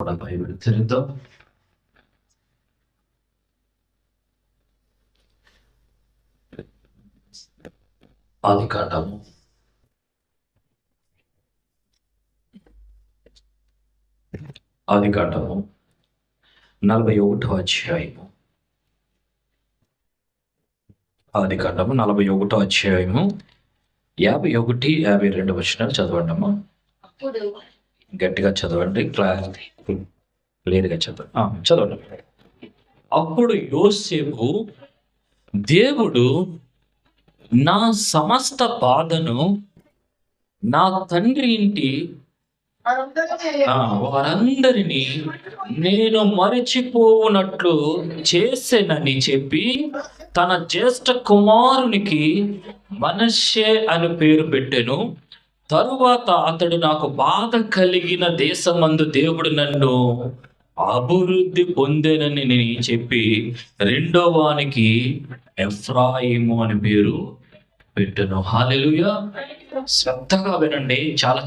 కూడా బైబిల్ తెరుద్దాం. ఆదికాండము 41వ అధ్యాయము. ఆదికాండము 41వ అధ్యాయము 51, 52 వచనాలు చదవండమ్మా. గట్టిగా చదవండి, క్లియర్గా చదవండి. చదవండి. అప్పుడు యోసేపు, దేవుడు నా సమస్త బాధను నా తండ్రి ఇంటి వారందరినీ నేను మరచిపోవునట్లు చేసేనని చెప్పి తన జ్యేష్ఠ కుమారునికి మనష్షే అని పేరు పెట్టెను. తరువాత అతడు, నాకు బాధ కలిగిన దేశమందు దేవుడు నన్ను అభివృద్ధి పొందేనని నేను చెప్పి రెండో వానికి ఎఫ్రాయిము అని పేరు పెట్టెను. హల్లెలూయా. శ్రద్ధగా వినండి, చాలా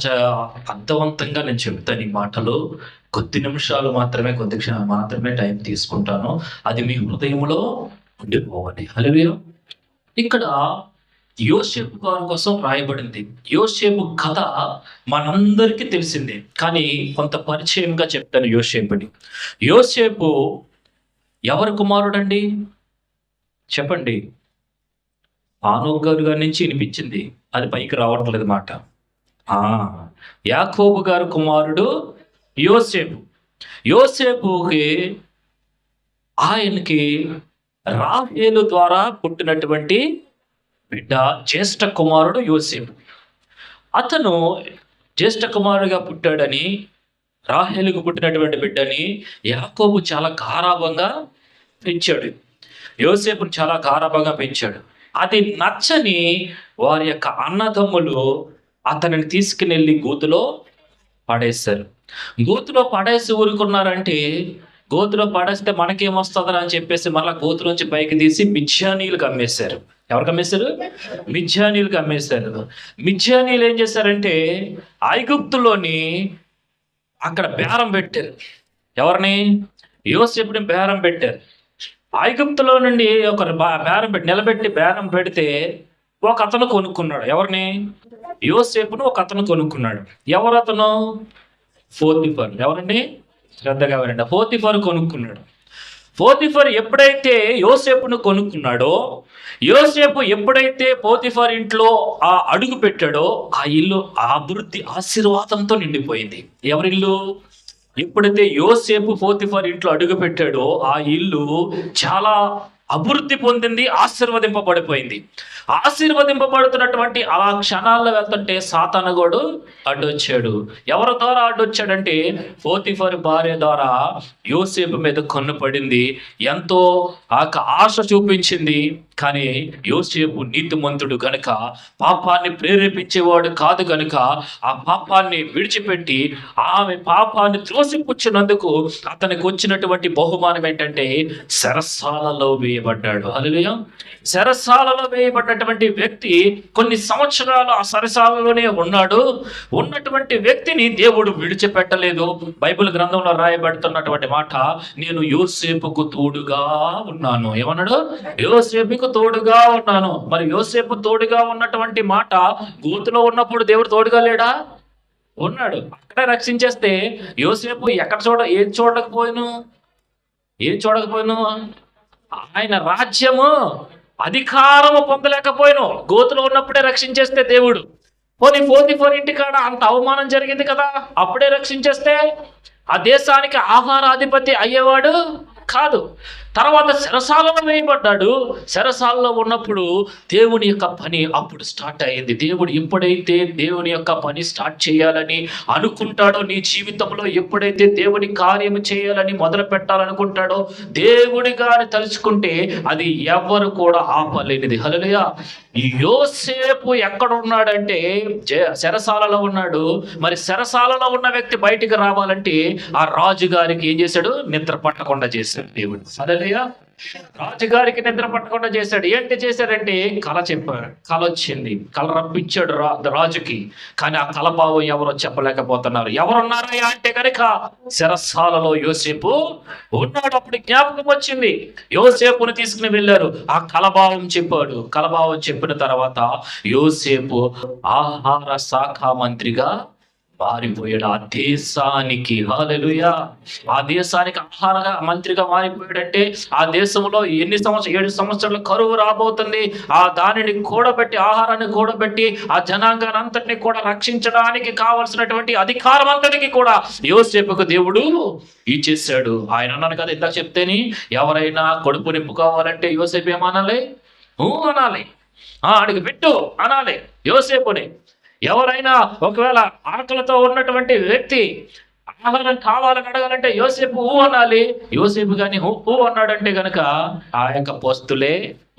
అర్థవంతంగా నేను చెప్తాను. ఈ మాటలు కొద్ది నిమిషాలు మాత్రమే, కొద్ది క్షణాలు మాత్రమే టైం తీసుకుంటాను. అది మీ హృదయంలో ఉండిపోవాలి. హల్లెలూయా. ఇక్కడ యోసేపు గారి కోసం రాయబడింది. యోసేపు కథ మనందరికీ తెలిసిందే, కానీ కొంత పరిచయంగా చెప్తాను యోసేపుని. యోసేపు ఎవరి కుమారుడండి చెప్పండి? ఆనోకు గారి నుంచి వినిపించింది, అది పైకి రావట్లేదు మాట. యాకోబు గారి కుమారుడు యోసేపు. యోసేపుకి ఆయనకి రాహేలు ద్వారా పుట్టినటువంటి బిడ్డ జ్యేష్ఠ కుమారుడు యోసేపు. అతను జ్యేష్ఠ కుమారుడుగా పుట్టాడని, రాహేలుకు పుట్టినటువంటి బిడ్డని యాకోబు చాలా గారాబంగా పెంచాడు. యోసేపుని చాలా గారాబంగా పెంచాడు. అది నచ్చని వారి యొక్క అన్నదమ్ములు అతనిని తీసుకుని గోతులో పడేశారు. గోతులో పడేసి ఊరుకున్నారంటే, గోతులో పడేస్తే మనకేమొస్తుందని అని చెప్పేసి మళ్ళీ గోతులోంచి పైకి తీసి మిద్యానీయులకు అమ్మేశారు. ఎవరికి అమ్మేశారు? మిద్యానీయులకు అమ్మేశారు. మిద్యానీయులు ఏం చేశారంటే ఐగుప్తులోని అక్కడ బేరం పెట్టారు. ఎవరిని? యోసేపుని బేరం పెట్టారు. ఐగుప్తులో నుండి ఒక నిలబెట్టి బేరం పెడితే ఒక అతను కొనుక్కున్నాడు. ఎవరిని? యోసేపును ఒక అతను కొనుక్కున్నాడు. ఎవరు అతను? పోతీఫర్. ఎవరండి? శ్రద్ధగా వినండి. పోతీఫర్ కొనుక్కున్నాడు. పోతీఫర్ ఎప్పుడైతే యోసేపును కొనుక్కున్నాడో, యోసేపు ఎప్పుడైతే పోతీఫర్ ఇంట్లో ఆ అడుగు పెట్టాడో, ఆ ఇల్లు అభివృద్ధి ఆశీర్వాదంతో నిండిపోయింది. ఎవరిల్లు? ఎప్పుడైతే యోసేపు పోతీఫర్ ఇంట్లో అడుగు పెట్టాడో ఆ ఇల్లు చాలా అభివృద్ధి పొందింది, ఆశీర్వదింపబడిపోయింది. ఆశీర్వదింపబడుతున్నటువంటి అలా క్షణాల్లో వెళ్తుంటే సాతానుగోడు అడ్డొచ్చాడు. ఎవరి ద్వారా అడ్డొచ్చాడంటే పోతీఫర్ భార్య ద్వారా యోసేపు మీద కన్ను పడింది. ఎంతో ఆశ చూపించింది. కానీ యోసేపు నీతిమంతుడు గనుక, పాపాన్ని ప్రేరేపించేవాడు కాదు గనుక, ఆ పాపాన్ని విడిచిపెట్టి ఆమె పాపాన్ని త్రోసిపుచ్చినందుకు అతనికి వచ్చినటువంటి బహుమానం ఏంటంటే చెరసాలలో వేయబడ్డాడు. హల్లెలూయా. చెరసాలలో వేయబడ్డటువంటి వ్యక్తి కొన్ని సంవత్సరాలు ఆ చెరసాలలోనే ఉన్నాడు. ఉన్నటువంటి వ్యక్తిని దేవుడు విడిచిపెట్టలేదు. బైబిల్ గ్రంథంలో రాయబడుతున్నటువంటి మాట, నేను యోసేపుకు తోడుగా ఉన్నాను. ఏమన్నాడు? యోసేపుకు తోడుగా ఉన్నాను. మరి యోసేపు తోడుగా ఉన్నటువంటి మాట, గోతులో ఉన్నప్పుడు దేవుడు తోడుగా లేడా? ఉన్నాడు. అక్కడే రక్షించేస్తే యోసేపు ఏం చూడకపోయిను ఆయన రాజ్యము అధికారము పొందలేకపోయిను. గోతులో ఉన్నప్పుడే రక్షించేస్తే దేవుడు. పోతీఫర్ ఇంటికాడ అంత అవమానం జరిగింది కదా, అప్పుడే రక్షించేస్తే ఆ దేశానికి ఆహారాధిపతి అయ్యేవాడు కాదు. తర్వాత చెరసాలలో వేయబడ్డాడు. చెరసాలలో ఉన్నప్పుడు దేవుని యొక్క పని అప్పుడు స్టార్ట్ అయ్యింది. దేవుడు ఎప్పుడైతే దేవుని యొక్క పని స్టార్ట్ చేయాలని అనుకుంటాడో, నీ జీవితంలో ఎప్పుడైతే దేవుని కార్యము చేయాలని మొదలు పెట్టాలనుకుంటాడో, దేవుడి గాని తలుచుకుంటే అది ఎవరు కూడా ఆపలేనిది. హల్లెలూయా. యోసేపు ఎక్కడ ఉన్నాడంటే చెరసాలలో ఉన్నాడు. మరి చెరసాలలో ఉన్న వ్యక్తి బయటికి రావాలంటే ఆ రాజు గారికి ఏం చేశాడు? నిద్ర పట్టకుండా చేశాడు దేవుడు. హల్లెలూయా. రాజుగారికి నిద్ర పట్టకుండా చేశాడు. ఏంటి చేశాడంటే కళ చెప్పాడు. కళ వచ్చింది, కళ రప్పించాడు రాజుకి. కానీ ఆ కళ భావం ఎవరో చెప్పలేకపోతున్నారు. ఎవరున్నారయ్యా అంటే కనుక శరసాలలో యోసేపు ఉన్నాడు. అప్పుడు జ్ఞాపకం వచ్చింది. యోసేపుని తీసుకుని వెళ్ళారు. ఆ కలభావం చెప్పాడు. కలభావం చెప్పిన తర్వాత యోసేపు ఆహార శాఖ మంత్రిగా మారిపోయాడు. ఆ దేశానికి, హల్లెలూయా, ఆ దేశానికి ఆహార మంత్రిగా మారిపోయాడంటే ఆ దేశంలో 7 సంవత్సరాల కరువు రాబోతుంది. ఆ దానిని కూడబెట్టి, ఆహారాన్ని కూడబెట్టి ఆ జనాంగాన్ని అంతటిని కూడా రక్షించడానికి కావలసినటువంటి అధికారం అంతటికి కూడా యోసేపుకు దేవుడు ఇచ్చేసాడు. ఆయన అన్నాను కదా ఇందాక చెప్తేని, ఎవరైనా కడుపు నింపుకోవాలంటే యోసేపు ఏమనాలి? అనాలి. ఆడికి పెట్టు అనాలి యోసేపుని. ఎవరైనా ఒకవేళ ఆకలితో ఉన్నటువంటి వ్యక్తి ఆహారం కావాలని అడగాలంటే యోసేపు అనాలి. యోసేపు కానీ అన్నాడంటే గనక ఆ యొక్క పోస్తులే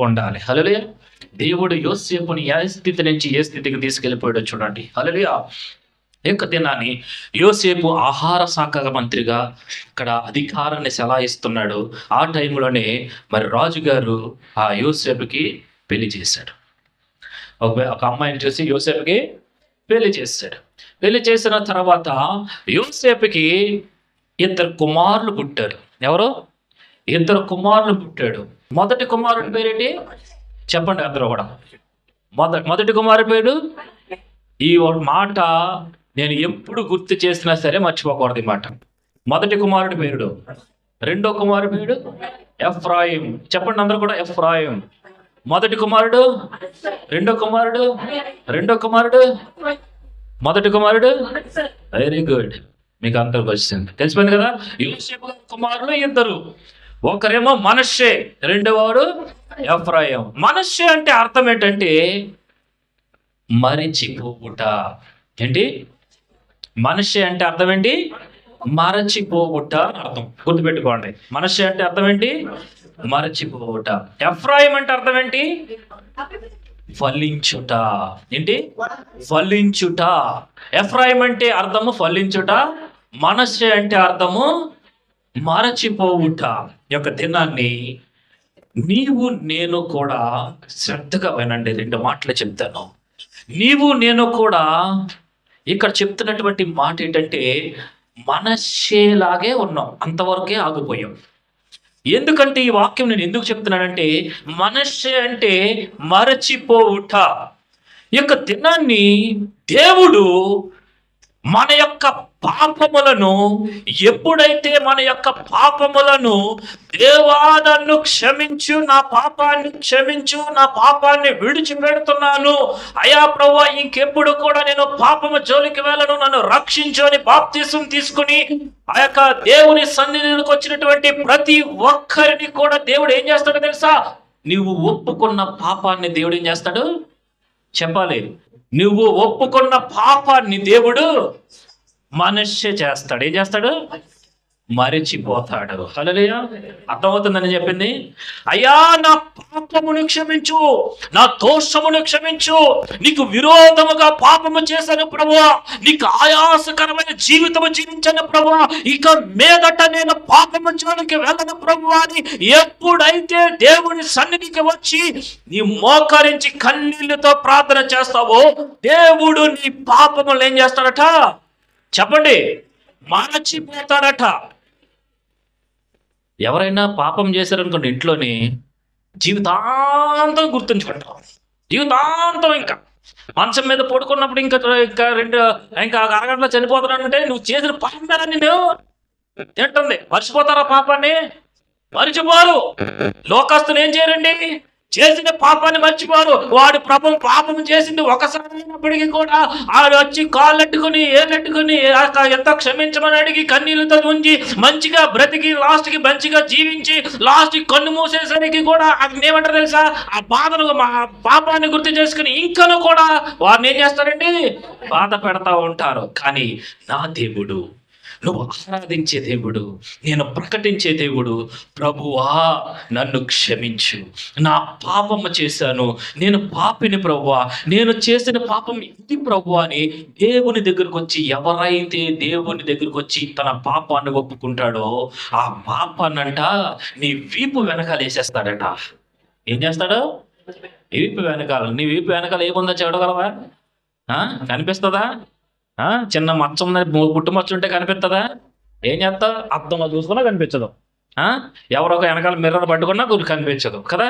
ఉండాలి. హల్లెలూయా. దేవుడు యోసేపుని ఏ స్థితి నుంచి ఏ స్థితికి తీసుకెళ్ళిపోయాడో చూడండి. హల్లెలూయా. యొక్క దినాన్ని యోసేపు ఆహార శాఖ మంత్రిగా ఇక్కడ అధికారాన్ని సెలాయిస్తున్నాడు. ఆ టైంలోనే మరి రాజుగారు ఆ యోసేపుకి పెళ్లి చేశాడు. ఒక అమ్మాయిని చూసి యోసేపుకి పెళ్లి చేశాడు. పెళ్లి చేసిన తర్వాత యోసేపుకి 2 కుమారులు పుట్టారు. ఎవరు? 2 కుమారులు పుట్టాడు. మొదటి కుమారుడి పేరేంటి చెప్పండి అందరూ కూడా. మొదటి కుమారుడి పేరు, ఈ మాట నేను ఎప్పుడు గుర్తు చేసినా సరే మర్చిపోకూడదు ఈ మాట. మొదటి కుమారుడి పేరు. రెండో కుమారుడి పేరు ఎఫ్రాయిం. చెప్పండి అందరూ కూడా, ఎఫ్రాయిం. మొదటి కుమారుడు, రెండో కుమారుడు, మొదటి కుమారుడు. వెరీ గుడ్, మీకు అందరికి వచ్చింది, తెలిసిపోయింది కదా. యోసేపు కుమారులు 2. ఒకరేమో మనష్షే, రెండోవాడు ఎఫ్రాయిం. మనష్షే అంటే అర్థం ఏంటంటే మరిచిపోవుట. ఏంటి మనష్షే అంటే అర్థం ఏంటి? మరచిపోవుట అర్థం. గుర్తుపెట్టుకోండి. మనష్షే అంటే అర్థం ఏంటి? మరచిపోవుట. ఎఫ్రాయిం అంటే అర్థం ఏంటి? ఫలించుట. ఏంటి? ఫలించుట. ఎఫ్రాయిం అంటే అర్థము ఫలించుట, మనష్షే అంటే అర్థము మరచిపోవుట. యొక్క దినాన్ని నీవు నేను కూడా శ్రద్ధగా వినండి. 2 మాటలు చెప్తాను. నీవు నేను కూడా ఇక్కడ చెప్తున్నటువంటి మాట ఏంటంటే మనష్షేలాగే ఉన్నాం, అంతవరకే ఆగిపోయాం. ఎందుకంటే ఈ వాక్యం నేను ఎందుకు చెప్తున్నానంటే మనష్షే అంటే మరచిపోవుట. ఈ యొక్క దినాన్ని దేవుడు మన యొక్క పాపములను, ఎప్పుడైతే మన యొక్క పాపములను దేవా నన్ను క్షమించు, నా పాపాన్ని క్షమించు, నా పాపాన్ని విడిచిపెడుతున్నాను అయా ప్రభువా, ఇంకెప్పుడు కూడా నేను పాపము జోలికి వెళ్ళను, నన్ను రక్షించు అని బాప్తిసం తీసుకుని ఆ యొక్క దేవుని సన్నిధికి వచ్చినటువంటి ప్రతి ఒక్కరిని కూడా దేవుడు ఏం చేస్తాడో తెలుసా? నువ్వు ఒప్పుకున్న పాపాన్ని దేవుడు ఏం చేస్తాడు చెప్పాలి. నువ్వు ఒప్పుకున్న పాపాన్ని దేవుడు మనష్షే చేస్తాడు. ఏం చేస్తాడు? మరిచిపోతాడు. హల్లెలూయా. అర్థమవుతుందని చెప్పింది. అయ్యా నా పాపమును క్షమించు, నా దోషమును క్షమించు, నీకు విరోధముగా పాపము చేశాను ప్రభువా, నీకు ఆయాసకరమైన జీవితము జీవించాను ప్రభువా, ఇక మీదట నేను పాపము జోలికి వెళ్ళను ప్రభువా అని ఎప్పుడైతే దేవుని సన్నిధికి వచ్చి నీ మోకరించి కన్నీళ్లతో ప్రార్థన చేస్తావో దేవుడు నీ పాపములు ఏం చేస్తాడట చెప్పండి? మరచిపోతాడట. ఎవరైనా పాపం చేశారనుకోండి ఇంట్లోని, జీవితాంతం గుర్తుంచుకుంటాం. జీవితాంతం ఇంకా మంచం మీద పడుకున్నప్పుడు ఇంకా అరగంటలో చనిపోతానంటే నువ్వు చేసిన పాపం కదా నేను తింటుంది. మర్చిపోతారా పాపాన్ని? మర్చిపోరు. లోకస్తులు ఏం చేయరండి? చేసిన పాపాన్ని మర్చిపోరు. వాడు పాపం చేసింది ఒకసారి అయినప్పటికీ కూడా ఆడు వచ్చి కాళ్ళెట్టుకుని ఏళ్ళెట్టుకుని ఎంత క్షమించమని అడిగి కన్నీళ్ళతో ఉంచి మంచిగా బ్రతికి లాస్ట్కి మంచిగా జీవించి లాస్ట్కి కన్ను మూసేసరికి కూడా అది ఏమంటారు తెలుసా? ఆ బాధను పాపాన్ని గుర్తు చేసుకుని ఇంకను కూడా వారిని ఏం చేస్తారండి? బాధ పెడతా ఉంటారు. కానీ నా దేవుడు నువ్వు ఆరాధించే దేవుడు, నేను ప్రకటించే దేవుడు. ప్రభువా నన్ను క్షమించు, నా పాపము చేశాను, నేను పాపిని ప్రభువా, నేను చేసిన పాపం ఇది ప్రభువా అని దేవుని దగ్గరకు వచ్చి, ఎవరైతే దేవుని దగ్గరకు వచ్చి తన పాపాన్ని ఒప్పుకుంటాడో ఆ పాపాన్నంట నీ వీపు వెనకాల వేసేస్తాడట. ఏం చేస్తాడు? వీపు వెనకాల. నీ వీపు వెనకాల ఏముందో చూడగలవా? కనిపిస్తుందా? చిన్న మచ్చ ఉందని, పుట్టు మచ్చ ఉంటే కనిపిస్తుందా? ఏం చేస్తావు? అద్దంలో చూసుకున్నా కనిపించదు. ఎవరొక వెనకాల మిర్రర్ పట్టుకున్నా కనిపించదు కదా.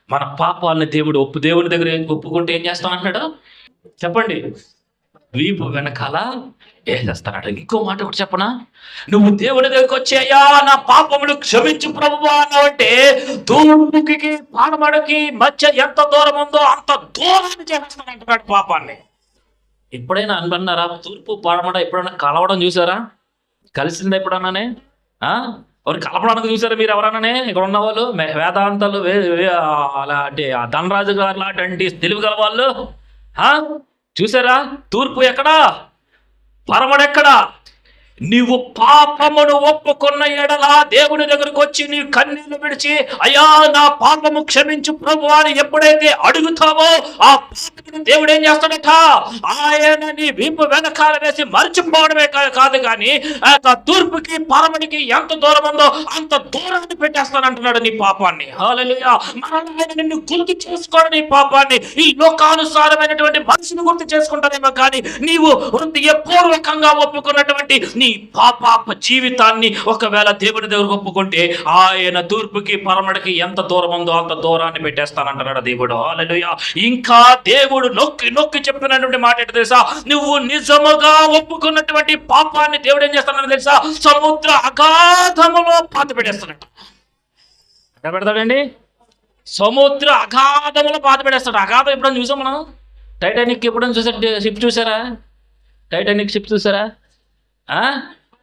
మన పాపాలని దేవుని దగ్గర ఒప్పుకుంటే ఏం చేస్తాం అంటాడు చెప్పండి? వీపు వెనకాల వేసేస్తాడు. ఇంకో మాట కూడా చెప్పనా? నువ్వు దేవుని దగ్గరికి వచ్చి అయ్యా నా పాపములు క్షమించు ప్రభువా అన్నావంటే తూర్పుకి పాడమడికి మధ్య ఎంత దూరం ఉందో అంత దూరాన్ని చేస్తానంటున్నాడు పాపాన్ని. ఎప్పుడైనా అనుకున్నారా? తూర్పు పడమట ఎప్పుడైనా కలవడం చూసారా? కలిసిందా ఎప్పుడన్నానే? ఎవరు కలపడానికి చూసారా మీరు ఎవరన్నానే? ఇక్కడ ఉన్న వాళ్ళు వేదాంతాలు అలాంటి ధనరాజు గారు లాంటి తెలివి గల వాళ్ళు చూసారా? తూర్పు ఎక్కడా, పరమడెక్కడా? నీవు పాపమును ఒప్పుకున్న ఎడల దేవుని దగ్గరకు వచ్చి నీ కన్నీళ్లు విడిచి అయ్యా నా పాపము క్షమించు ప్రభువా అని ఎప్పుడైతే అడుగుతావో ఆ పాపమును దేవుడు ఏం చేస్తాడట? ఆయన నీ వీపు వెనకాల వేసి మర్చిపోవడమే కాదు కానీ తూర్పుకి పరమడికి ఎంత దూరం ఉందో అంత దూరాన్ని పెట్టేస్తానంటున్నాడు నీ పాపాన్ని. హల్లెలూయా. ఆయన నిన్ను గుర్తు చేసుకోవడం నీ పాపాన్ని. ఈ లోకానుసారమైనటువంటి మనిషిని గుర్తు చేసుకుంటానేమో కానీ నీవు హృదయపూర్వకంగా ఒప్పుకున్నటువంటి నీ పాప జీవితాన్ని ఒకవేళ దేవుని దగ్గర ఒప్పుకుంటే ఆయన తూర్పుకి పరమడికి ఎంత దూరం ఉందో అంత దూరాన్ని పెట్టేస్తానంటున్నాడు దేవుడు. హల్లెలూయా. ఇంకా దేవుడు నొక్కి నొక్కి చెప్పినటువంటి మాట ఏంటో తెలుసా? నువ్వు నిజముగా ఒప్పుకున్నటువంటి పాపాన్ని దేవుడు ఏం చేస్తానని తెలుసా? సముద్ర అగాధములో పాతి పెట్టేస్తాడట. ఎక్కడ పెడతాడండి? సముద్ర అగాధములో పాతి పెట్టేస్తాడు. అగాధం ఎప్పుడైనా చూసాం మనం? టైటానిక్ ఎప్పుడైనా చూసారు? షిప్ చూసారా? టైటానిక్ షిప్ చూసారా?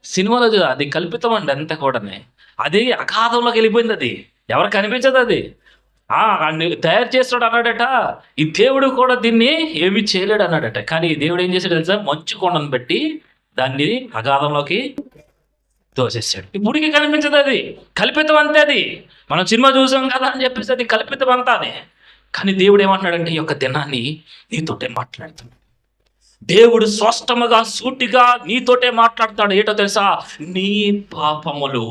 సినిమాలో అది కల్పితం అండి అంతా కూడా. అది అగాధంలోకి వెళ్ళిపోయింది. అది ఎవరు కనిపించదు. అది తయారు చేస్తాడు అన్నాడట. ఈ దేవుడు కూడా దీన్ని ఏమీ చేయలేడు అన్నాడట. కానీ దేవుడు ఏం చేశాడు తెలుసా? మంచు కొండను పెట్టి దాన్ని అగాధంలోకి తోసేసాడు. ఇప్పుడుకి కనిపించదు. అది కల్పితం అంతే. అది మనం సినిమా చూసాం కదా అని చెప్పేసి అది కల్పితం అంతా అని. కానీ దేవుడు ఏమంటున్నాడంటే ఈ యొక్క దినాన్ని నీతోటే మాట్లాడుతున్నాడు. దేవుడు స్పష్టముగా సూటిగా నీతోటే మాట్లాడతాడు. ఏంటో తెలుసా? నీ పాపములు,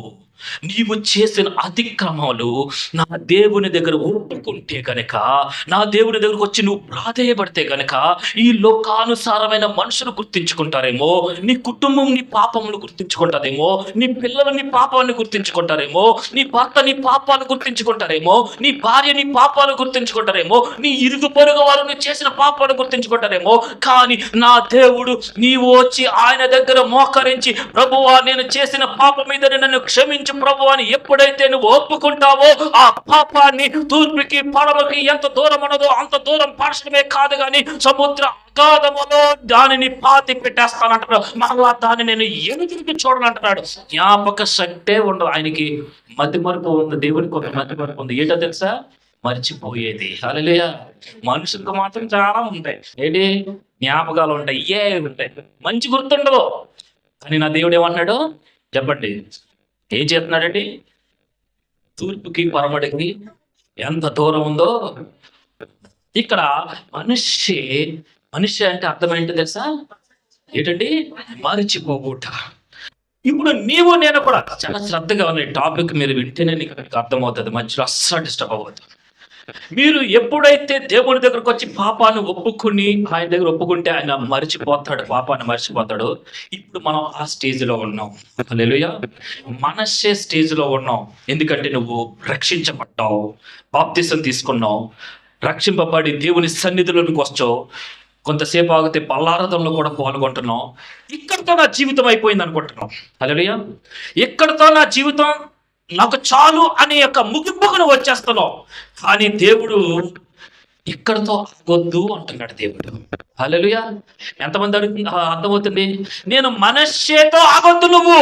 నీవు చేసిన అతిక్రమాలు నా దేవుని దగ్గర ఒప్పుకుంటే గనక, నా దేవుని దగ్గరకు వచ్చి నువ్వు ప్రాధేయపడితే గనక ఈ లోకానుసారమైన మనుషులు గుర్తించుకుంటారేమో, నీ కుటుంబం నీ పాపములు గుర్తించుకుంటారేమో, నీ పిల్లలు నీ పాపాన్ని గుర్తించుకుంటారేమో, నీ భర్త నీ పాపాలు గుర్తించుకుంటారేమో, నీ భార్య నీ పాపాలు గుర్తించుకుంటారేమో, నీ ఇరుగు పొరుగు వారు నువ్వు చేసిన పాపాలు గుర్తించుకుంటారేమో. కానీ నా దేవుడు నీవు వచ్చి ఆయన దగ్గర మోకరించి ప్రభువా నేను చేసిన పాపం మీద నన్ను క్షమించు ప్రభు అని ఎప్పుడైతే నువ్వు ఒప్పుకుంటావో ఆ పాపాన్ని తూర్పుకి పడమకి ఎంత దూరం ఉన్నదో అంత దూరం పార్శ్వమే కాదు కానీ సముద్ర అగాధములో దానిని పాతి పెట్టేస్తానంటున్నాడు. మరలా దాన్ని నేను ఎదుటికి చూడనంటున్నాడు. జ్ఞాపక శక్తే ఉండదు ఆయనకి. మతి మరుపు ఉంది. దేవునికి ఒక మతి మరుపు ఉంది. ఏంటో తెలుసా? మర్చిపోయేది. హల్లెలూయా. మనుషులకు మాత్రం చాలా ఉంటాయి. ఏంటి? జ్ఞాపకాలు ఉంటాయి, ఉంటాయి, మంచి గుర్తుండవు. కానీ నా దేవుడు ఏమన్నాడు చెప్పండి? ఏం చేస్తున్నాడండి? తూర్పుకి పరమడికి ఎంత దూరం ఉందో. ఇక్కడ మనిషి అంటే అర్థం ఏంటో తెలుసా? ఏంటండి? మరిచిపోగూట. ఇప్పుడు నీవు నేను కూడా చాలా శ్రద్ధగా ఉన్న టాపిక్ మీరు వింటేనే నీకు అర్థమవుతుంది. మధ్యలో అస్సలు డిస్టర్బ్ అవ్వద్దు. మీరు ఎప్పుడైతే దేవుని దగ్గరకు వచ్చి పాపాన్ని ఒప్పుకుని ఆయన దగ్గర ఒప్పుకుంటే ఆయన మర్చిపోతాడు, పాపాన్ని మర్చిపోతాడు. ఇప్పుడు మనం ఆ స్టేజ్లో ఉన్నాం. హల్లెలూయా. మనస్సే స్టేజ్లో ఉన్నాం. ఎందుకంటే నువ్వు రక్షించబడ్డావు, బాప్తిసం తీసుకున్నావు, రక్షింపబడి దేవుని సన్నిధిలోనికి వచ్చావు. కొంతసేపు ఆగితే పల్లారథంలో కూడా పాల్గొంటున్నాం. ఇక్కడితో నా జీవితం అయిపోయింది అనుకుంటున్నాం. హల్లెలూయా. ఇక్కడితో నా జీవితం నాకు చాలు అనే యొక్క ముగింపుకు వచ్చేస్తున్నావు. కానీ దేవుడు ఇక్కడితో ఆగొద్దు అంటున్నాడు దేవుడు. హల్లెలూయా. ఎంతమంది అర్థమవుతుంది? నేను మనస్సేతో ఆగొద్దు. నువ్వు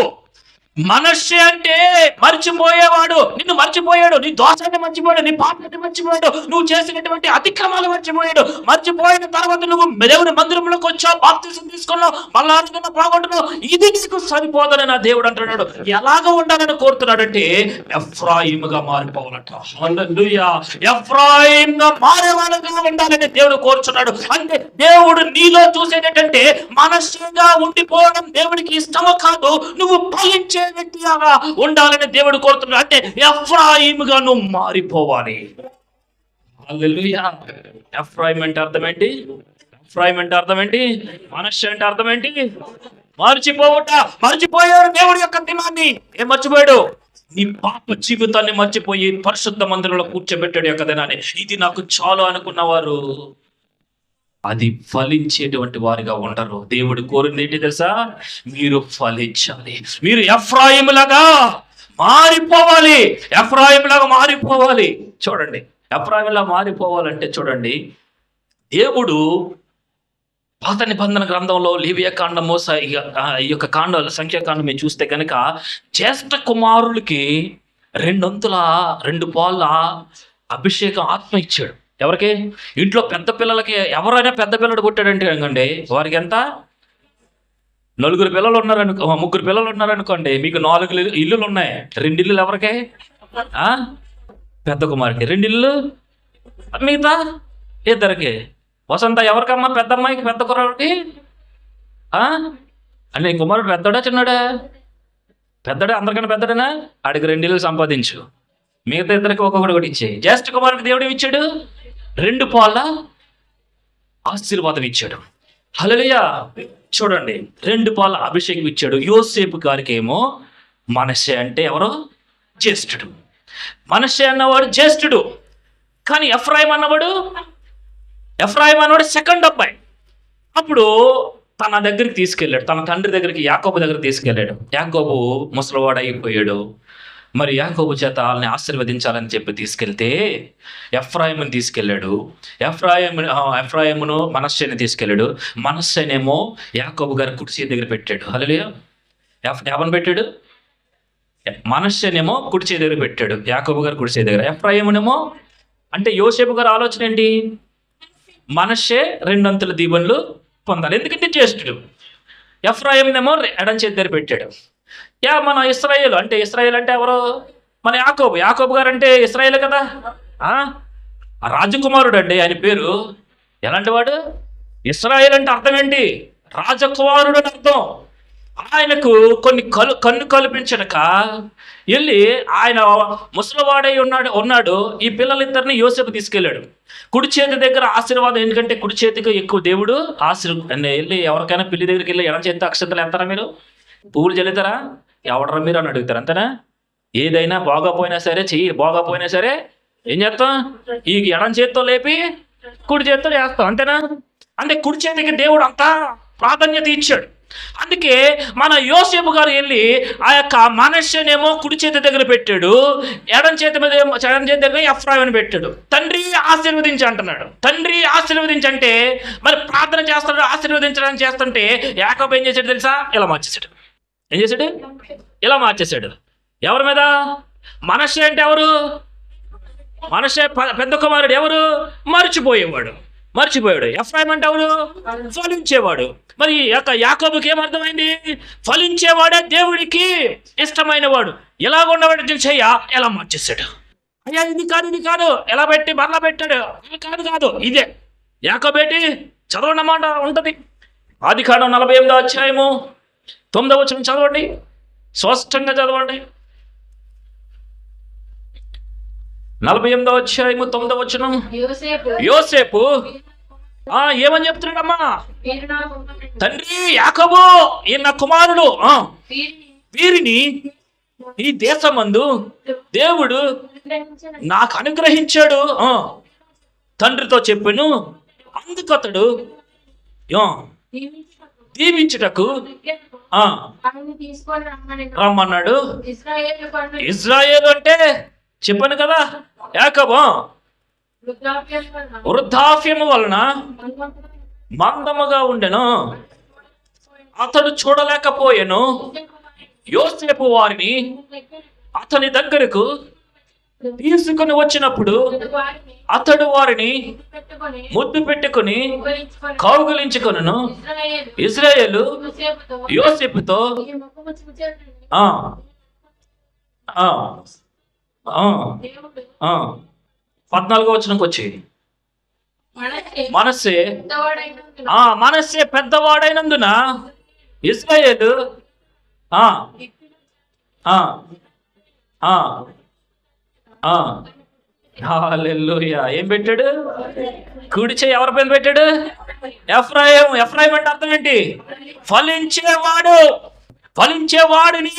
మనస్సే అంటే మర్చిపోయేవాడు, నిన్ను మర్చిపోయాడు, నీ దోషాన్ని మర్చిపోయాడు, నీ పాపాన్ని మర్చిపోయాడు, నువ్వు చేసినటువంటి అతిక్రమాలు మర్చిపోయాడు. మర్చిపోయిన తర్వాత నువ్వు దేవుని మందిరంలోకి వచ్చావు, బాప్తిసం తీసుకున్నావు, మళ్ళా ఆత్మను బాగుంటున్నావు. ఇది నీకు సరిపోదని నా దేవుడు అంటున్నాడు. ఎలాగ ఉండాలని కోరుతున్నాడంటే ఎఫ్రాయిముగా మారిపోవాలట. హల్లెలూయా. ఎఫ్రాయిముగా మారేవాళ్ళుగా ఉండాలని దేవుడు కోరుచున్నాడు. అంటే దేవుడు నీలో చూసేటంటే మనస్సుగా ఉండిపోవడం దేవుడికి ఇష్టమో కాదు, నువ్వు ఫలించే వ్యక్తిగా ఉండాలని దేవుడు కోరుతున్నాడు. అంటే ఎఫ్రాయిముగా నువ్వు మారిపోవాలి. హల్లెలూయా. ఎఫ్రాయిం అంటే అర్థం ఏంటి? ఎఫ్రాయిం అంటే అర్థం ఏంటి? మనస్సు అంటే అర్థం ఏంటి? మర్చిపోవట. మర్చిపోయాడు దేవుడి యొక్క దినాన్ని. ఏం మర్చిపోయాడు? నీ పాప జీవితాన్ని మర్చిపోయి పరిశుద్ధ మందిరంలో కూర్చోబెట్టాడు యొక్క దినాన్ని. ఇది నాకు చాలు అనుకున్నవారు అది ఫలించేటువంటి వారిగా ఉండరు. దేవుడు కోరింది ఏంటి తెలుసా? మీరు ఫలించాలి. మీరు ఎఫ్రాయిములాగా మారిపోవాలి. ఎఫ్రాయిములాగా మారిపోవాలి. చూడండి, ఎఫ్రాయిములా మారిపోవాలంటే చూడండి, దేవుడు పాత నిబంధన గ్రంథంలో లేవియా కాండము ఈ యొక్క కాండాలు సంఖ్యాకాండం మీరు చూస్తే కనుక జ్యేష్ఠ కుమారులకి 2 పాళ్ళ అభిషేకం ఆత్మ ఇచ్చాడు. ఎవరికి? ఇంట్లో పెద్ద పిల్లలకి. ఎవరైనా పెద్ద పిల్లడు పుట్టాడంటే అనుకోండి, వారికి ఎంత? 4 పిల్లలు ఉన్నారనుకో, 3 పిల్లలు ఉన్నారనుకోండి, మీకు 4 ఇల్లులు ఉన్నాయి. 2 ఇల్లులు ఎవరికి? పెద్ద కుమారుడికి 2 ఇల్లు, మిగతా 2 వసంత ఎవరికమ్మా? పెద్ద అమ్మాయికి, పెద్ద కుమారుడికి. అంటే కుమారుడు పెద్దడా చిన్నడా? పెద్దడే, అందరికన్నా పెద్దడేనా? ఆడికి 2 ఇల్లు సంపాదించు, మిగతా 2 ఒక్కొక్కటి ఇచ్చేయి. జ్యేష్ఠ కుమారుడికి దేవుడు ఇచ్చాడు 2 పాళ్ళ ఆశీర్వాదం ఇచ్చాడు. హల్లెలూయా. చూడండి, 2 పాళ్ళ అభిషేకం ఇచ్చాడు. యోసేపు గారికి ఏమో మనష్షే అంటే ఎవరో? జ్యేష్ఠుడు. మనష్షే అన్నవాడు జ్యేష్ఠుడు. కానీ ఎఫ్రాయిం అన్నవాడు సెకండ్ అబ్బాయి. అప్పుడు తన దగ్గరికి తీసుకెళ్ళాడు, తన తండ్రి దగ్గరికి, యాకోబు దగ్గరికి తీసుకెళ్ళాడు. యాకోబు ముసలివాడు అయిపోయాడు. మరి యాకోబు చేత వాళ్ళని ఆశీర్వదించాలని చెప్పి తీసుకెళ్తే ఎఫ్రాయిముని తీసుకెళ్ళాడు. ఎఫ్రాయిమును మనష్షేని తీసుకెళ్ళాడు. మనష్షేనేమో యాకోబు గారి కుర్చీ దగ్గర పెట్టాడు. హల్లెలూయా. ఎవరిని పెట్టాడు? మనష్షేనేమో కుర్చీ దగ్గర పెట్టాడు, యాకోబు గారి కుర్చీ దగ్గర. ఎఫ్రాయిమునేమో అంటే యోసేపు గారి ఆలోచన ఏంటి? మనష్షే 2 అంతుల దీవెనలు పొందాలి, ఎందుకంటే జ్యేష్ఠుడు. ఎఫ్రాయిమునేమో ఎడం చేతి దగ్గర పెట్టాడు. మన ఇశ్రాయేలు అంటే ఎవరు? మన యాకోబు గారు అంటే ఇశ్రాయేలు కదా. రాజకుమారుడు అండి ఆయన పేరు. ఎలాంటి వాడు? ఇశ్రాయేల్ అంటే అర్థం ఏంటి? రాజకుమారుడు అని అర్థం. ఆయనకు కొన్ని కన్ను కల్పించక వెళ్ళి ఆయన ముసలివాడై ఉన్నాడు. ఈ పిల్లలిద్దరిని యోసేపు తీసుకెళ్ళాడు. కుడి చేతి దగ్గర ఆశీర్వాదం, ఎందుకంటే కుడి చేతికి ఎక్కువ దేవుడు వెళ్ళి ఎవరికైనా పిల్లి దగ్గరికి వెళ్ళి ఎడం చేతి అక్షంతలు ఎంతారా? మీరు పువ్వులు చల్లుతారా? ఎవడరా మీరు అని అడుగుతారు, అంతేనా? ఏదైనా బాగోపోయినా సరే, చెయ్యి బాగోపోయినా సరే ఏం చేస్తాం? ఈ ఎడం చేతితో లేపి కుడి చేతితో చేస్తాం, అంతేనా? అంటే కుడి చేతికి దేవుడు అంతా ప్రాధాన్యత ఇచ్చాడు. అందుకే మన యోసేపు గారు వెళ్ళి ఆ యొక్క మనష్షేనేమో కుడి చేతి దగ్గర పెట్టాడు, ఎడం చేతి దగ్గర ఎఫ్రాయిముని పెట్టాడు. తండ్రి ఆశీర్వదించి అంటున్నాడు. తండ్రి ఆశీర్వదించి అంటే మరి ప్రార్థన చేస్తాడు, ఆశీర్వదించడానికి చేస్తుంటే యాకోబు ఏం చేశాడు తెలుసా? ఇలా మార్చేశాడు. ఏం చేశాడు? ఇలా మార్చేశాడు. ఎవరి మీద? మనష్షే అంటే ఎవరు? మనష్షే పెద్ద కుమారుడు. ఎవరు? మర్చిపోయాడు. ఎఫ్రాయిం అంటే ఎవరు? ఫలించేవాడు. మరి యాకోబుకి ఏమర్థమైంది? ఫలించేవాడే దేవుడికి ఇష్టమైన వాడు. ఎలాగ ఉన్నవాడు చెయ్య ఎలా మార్చేశాడు. అయ్యా ఇది కాదు ఎలా పెట్టి మరలా పెట్టాడు. కాదు ఇదే. యాకోబేటి చదవన్నమాట ఉంటుంది. ఆదికాండం 48వ అధ్యాయము 9వ వచనం చదవండి, స్పష్టంగా చదవండి. 48వ అధ్యాయము 9వ వచనం. యోసేపు ఏమని చెప్తున్నాడమ్మా? తండ్రి యాకోబు, ఈయన నా కుమారుడు, వీరిని ఈ దేశమందు దేవుడు నాకు అనుగ్రహించాడు తండ్రితో చెప్పాను. అందుకతడు దీవించుటకు రమ్మన్నాడు. ఇజ్రాయేలు అంటే చెప్పాను కదా, యాకోబు వృద్ధాప్యము వలన మందముగా ఉండెను, అతడు చూడలేకపోయాను. యోసేపు వారిని అతని దగ్గరకు తీసుకుని వచ్చినప్పుడు అతడు వారిని ముద్దు పెట్టుకుని కౌగిలించుకొనును. ఇశ్రాయేలు యోసేపుతో 14వ వచనంకి వచ్చి మనస్సే పెద్దవాడైనందున ఇశ్రాయేలు హల్లెలూయా. ఏం పెట్టాడు? కుడి చేయి ఎవరి పైన పెట్టాడు? ఎఫ్రాయిం. ఎఫ్రాయిం అంటే అర్థం ఏంటి? ఫలించేవాడు. ఫలించేవాడిని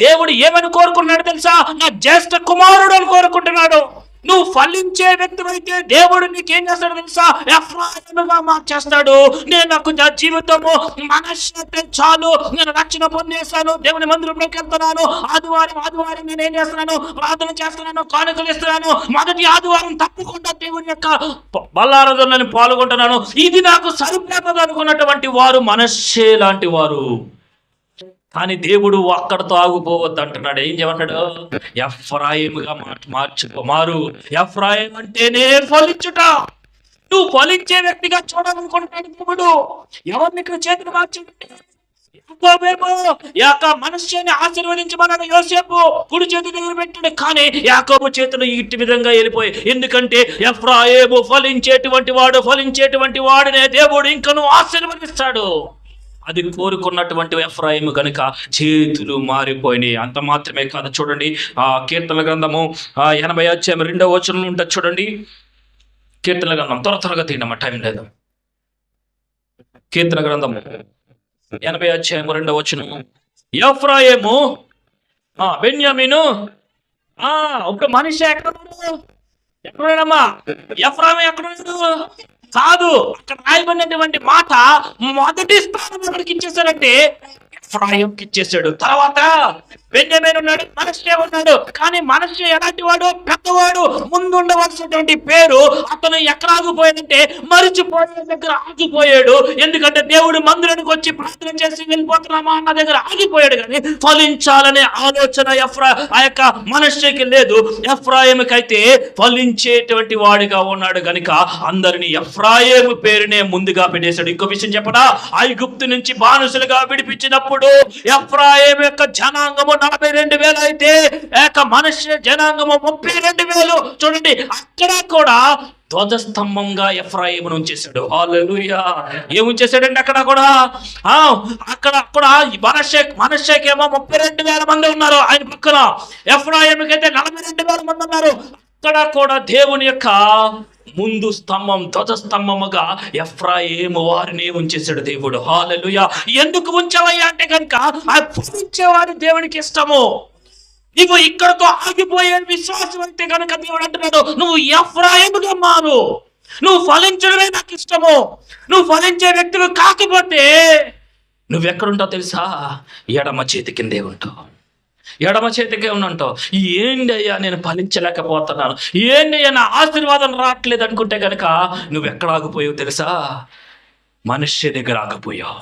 దేవుడు ఏమని కోరుకున్నాడు తెలుసా? నా జ్యేష్ఠ కుమారుడు అని కోరుకుంటున్నాడు. నువ్వు ఫలించే వ్యక్తివైతే దేవుడు నీకేం చేస్తాడు తెలుసా? ఎఫ్రాయిముగా మార్చేస్తాడు. నేను నాకు జీవితము మనశ్శే చాలు, నేను రక్షణ పొందేస్తాను, దేవుని మందిరంలోకి వెళ్తున్నాను, ఆదివారం నేను ఏం చేస్తున్నాను? ప్రార్థన చేస్తున్నాను, కానుకలు ఇస్తున్నాను, మొదటి ఆదివారం తప్పకుండా దేవుని యొక్క బల్లారాధనలో పాల్గొంటున్నాను, ఇది నాకు సరిపోతుంది అనుకున్నటువంటి వారు మనశ్శే లాంటి వారు. కానీ దేవుడు అక్కడతో ఆగిపోవద్దు అంటున్నాడు. ఏం చేయమన్నాడు? ఎఫ్రాయిముగా మారు. ఎఫ్రాయిం అంటేనే ఫలించుట. నువ్వు ఫలించే వ్యక్తిగా చూడాలనుకుంటాడు దేవుడు. ఎవరిని ఇక్కడ చేతులు మార్చండి? మనస్సుని ఆశీర్వదించమన్నాడు యోసేపు, కుడి చేతి దగ్గర పెట్టాడు. కానీ యాకోబు చేతులు ఇట్టి విధంగా వెళ్ళిపోయి. ఎందుకంటే ఎఫ్రాయిము ఫలించేటువంటి వాడినే దేవుడు ఇంకను ఆశీర్వదిస్తాడు. అది కోరుకున్నటువంటి ఎఫ్రాయిము కనుక చేతులు మారిపోయినాయి. అంత మాత్రమే కాదు, చూడండి కీర్తన గ్రంథము 82వ వచనంలో ఉంటుంది చూడండి. కీర్తన గ్రంథం త్వరగా తీయడమ్మా, టైం లేదు. కీర్తన గ్రంథము 82వ వచనం. ఎఫ్రాయిము బెన్యామీను ఇప్పుడు మనిషి ఎక్కడున్నాడమ్మా? ఎఫ్రాయిము ఎక్కడున్నాడు? కాదు, అక్కడ రాయబడినటువంటి మాట మొదటి స్థానం ఎవరికి ఇచ్చేసాడంటే ఎఫ్రాయిముకి ఇచ్చేసాడు. తర్వాత బెన్యామీను ఉన్నాడు, మనష్షే ఉన్నాడు. కానీ మనష్షే ఎలాంటి వాడు? పెద్దవాడు. ముందు ఉండవలసినటువంటి పేరు అతను ఎక్కడ ఆగిపోయాడంటే మరిచిపోయే దగ్గర ఆగిపోయాడు. ఎందుకంటే దేవుడు మందిరానికి వచ్చి ప్రార్థన చేసి వెళ్ళిపోతున్నామా అన్న దగ్గర ఆగిపోయాడు. కానీ ఫలించాలనే ఆలోచన ఆ యొక్క మనష్షేకి లేదు. ఎఫ్రాయిముకి అయితే ఫలించేటువంటి వాడిగా ఉన్నాడు కనుక అందరినీ ఎఫ్రాయిము పేరునే ముందుగా పెట్టేశాడు. ఇంకో విషయం చెప్పడా? ఐగుప్తు నుంచి బానిసలుగా విడిపించినప్పుడు ఎఫ్రాయిము యొక్క జనాంగము 42,000 అయితే మనష్షే జనాంగము 32,000. చూడండి, అక్కడ కూడా ధ్వజస్తంభంగా ఎఫ్రాయిమును ఉంచేశాడు. హల్లెలూయా. ఏముంచేశాడండి అక్కడ కూడా? అక్కడ మనష్షేకేమో 32,000 మంది ఉన్నారు ఆయన పక్కన, ఎఫ్రాయిముకి అయితే 42,000 మంది ఉన్నారు. అక్కడ కూడా దేవుని యొక్క ముందు స్తంభం, ధ్వజస్తంభముగా ఎఫ్రాయిము వారిని ఉంచేశాడు దేవుడు. హల్లెలూయా. ఎందుకు ఉంచావయ్యా అంటే కనుక ఆ ఫలించేవారు దేవునికి ఇష్టము. నువ్వు ఇక్కడతో ఆగిపోయే విశ్వాసం అంటే కనుక దేవుడు అంటున్నాడు, నువ్వు ఎఫ్రాయిముగా మారు. నువ్వు ఫలించడమే నాకు ఇష్టము. నువ్వు ఫలించే వ్యక్తివి కాకపోతే నువ్వెక్కడుంటావు తెలుసా? ఎడమ చేతి కిందే ఉంటావు. ఎడమ చేతికే ఉన్నంటావు. ఏంటి అయ్యా నేను ఫలించలేకపోతున్నాను, ఏంటి అయ్యా నా ఆశీర్వాదం రావట్లేదు అనుకుంటే కనుక నువ్వెక్కడ ఆగిపోయావు తెలుసా? మనుష్య దగ్గర ఆగిపోయావు.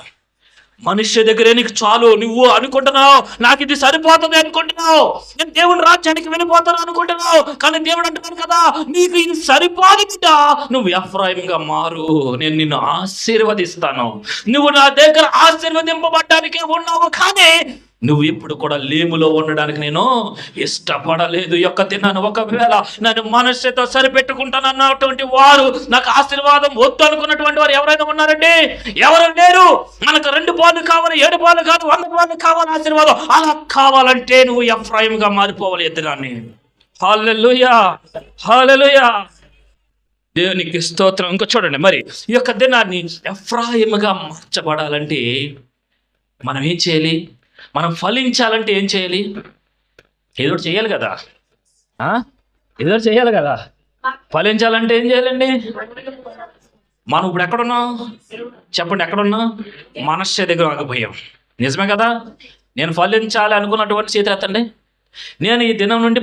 మనుష్య దగ్గరే నీకు చాలు నువ్వు అనుకుంటున్నావు. నాకు ఇది సరిపోతుంది అనుకుంటున్నావు. నేను దేవుని రాజ్యానికి వెళ్ళిపోతాను అనుకుంటున్నావు. కానీ దేవుడు అంటున్నాడు కదా, నీకు ఇది సరిపోదు బిడ్డ, నువ్వు ఎఫ్రాయిముగా మారు, నేను నిన్ను ఆశీర్వదిస్తాను. నువ్వు నా దగ్గర ఆశీర్వదింపబడ్డానికే ఉన్నావు, కానీ నువ్వు ఇప్పుడు కూడా లేములో ఉండడానికి నేను ఇష్టపడలేదు. యొక్క దినాన్ని ఒకవేళ నన్ను మనస్సుతో సరిపెట్టుకుంటాను అన్నటువంటి వారు, నాకు ఆశీర్వాదం వద్దు అనుకున్నటువంటి వారు ఎవరైనా ఉన్నారండి? ఎవరు లేరు. మనకు 2 పాలు కావాలి, 7 పాలు కాదు, 100 పాలు కావాలి ఆశీర్వాదం. అలా కావాలంటే నువ్వు ఎఫ్రాయిముగా మారిపోవాలి ఈ దినాన్ని. హల్లెలూయా, హల్లెలూయా, దేవునికి స్తోత్రం. ఇంకా చూడండి, మరి ఈ యొక్క దినాన్ని ఎఫ్రాయిముగా మార్చబడాలంటే మనం ఏం చేయాలి? మనం ఫలించాలంటే ఏం చేయాలి? ఏదో చేయాలి కదా, ఏదో చేయాలి కదా. ఫలించాలంటే ఏం చేయాలండి? మనం ఇప్పుడు ఎక్కడున్నాం చెప్పండి? ఎక్కడున్నాం? మనష్షే దగ్గర ఆగిపోయాం. నిజమే కదా? నేను ఫలించాలి అనుకున్నటువంటి చేతి ఎత్తండి. నేను ఈ దినం నుండి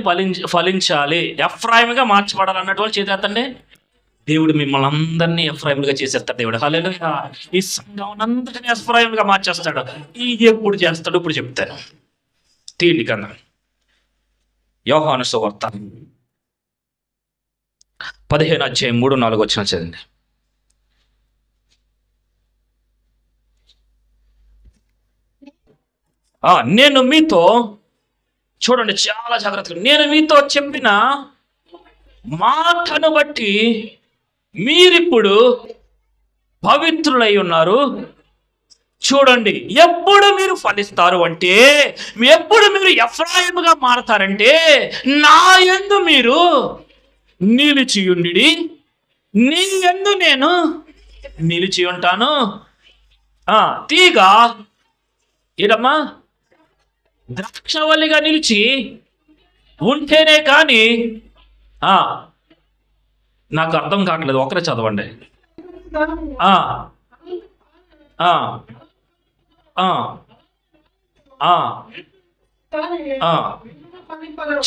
ఫలించాలి, ఎఫ్రాయిముగా మార్చబడాలన్నటువంటి చేతి ఎత్తండి. దేవుడు మిమ్మల్ని అందరినీ ఎఫ్రాయిములుగా చేసేస్తాడు దేవుడు. హల్లెలూయా. ఈ సంఘం అందరినీ ఎఫ్రాయిములుగా మార్చేస్తాడు. ఇది ఎప్పుడు చేస్తాడు ఇప్పుడు చెప్తాను. తీయండి కన్నా. యోహాను సువార్త 15:3-4 చదివండి. నేను మీతో, చూడండి చాలా జాగ్రత్తగా, నేను మీతో చెప్పిన మాటను బట్టి మీరిప్పుడు పవిత్రులై ఉన్నారు. చూడండి, ఎప్పుడు మీరు ఫలిస్తారు అంటే, ఎప్పుడు మీరు ఎఫ్రాయిముగా మారతారంటే, నా యందు మీరు నిలిచియుండి, నీ యందు నేను నిలిచి ఉంటాను. తీగ ఏదమ్మా ద్రాక్షవల్లిగా నిలిచి ఉంటేనే కానీ నాకు అర్థం కావట్లేదు, ఒకరే చదవండి.